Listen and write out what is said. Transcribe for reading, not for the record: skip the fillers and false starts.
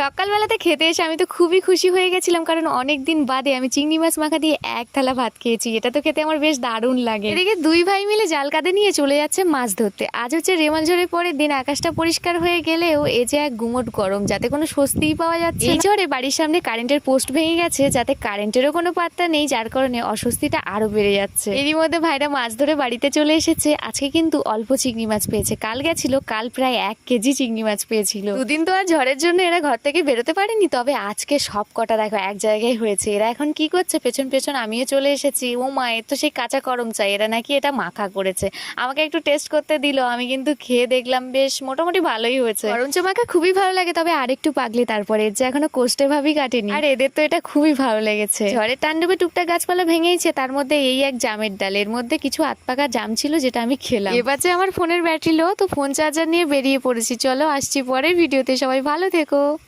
সকালবেলাতে খেতে এসে আমি তো খুবই খুশি হয়ে গেছিলাম, কারণ অনেক দিন বাদে আমি চিংড়ি মাছ মাখা দিয়ে এক থালা ভাত খেয়েছি। এটা তো খেতে আমার বেশ দারুণ লাগে। এদিকে দুই ভাই মিলে জাল কাঁধে নিয়ে চলে যাচ্ছে মাছ ধরতে। আজ হচ্ছে রেমাল ঝড়ের পরের দিন, আকাশটা পরিষ্কার হয়ে গেলেও এ যে এক গুমোট গরম, যাতে কোনো স্বস্তিই পাওয়া যাচ্ছে। এই ঝড়ে বাড়ির সামনে কারেন্টের পোস্ট ভেঙে গেছে, যাতে কারেন্টেরও কোনো পাত্তা নেই, যার কারণে অস্বস্তিটা আরো বেড়ে যাচ্ছে। এরই মধ্যে ভাইরা মাছ ধরে বাড়িতে চলে এসেছে। আজকে কিন্তু অল্প চিংড়ি মাছ পেয়েছে, কাল গেছিল, কাল প্রায় 1 কেজি চিংড়ি মাছ পেয়েছিল। দুদিন তো আর ঝড়ের জন্য এরা ঘর থেকে বেরোতে পারেনি, তবে আজকে সব কটা দেখো এক জায়গায় হয়েছে। এরা এখন কি করছে, পেছন পেছন আমিও চলে এসেছি। ও মা, এর তো সেই কাঁচা করম চাই, এরা নাকি এটা মাখা করেছে। আমাকে একটু টেস্ট করতে দিল, আমি কিন্তু খেয়ে দেখলাম বেশ মোটামুটি ভালোই হয়েছে। করমচা মাখা খুবই ভালো লাগে, তবে আরেকটু পাগলি তারপরে, এর যে এখনো কোষ্ঠে ভাবই কাটেনি। আর এদের তো এটা খুবই ভালো লেগেছে। ঝড়ের তাণ্ডবে টুকটাক গাছপালা ভেঙেইছে, তার মধ্যে এই এক জামের ডাল, এর মধ্যে কিছু আতপাকা জাম ছিল যেটা আমি খেলাম। এবার যে আমার ফোনের ব্যাটারি লো, তো ফোন চার্জার নিয়ে বেরিয়ে পড়েছি। চলো আসছি পরের ভিডিওতে, সবাই ভালো থেকো।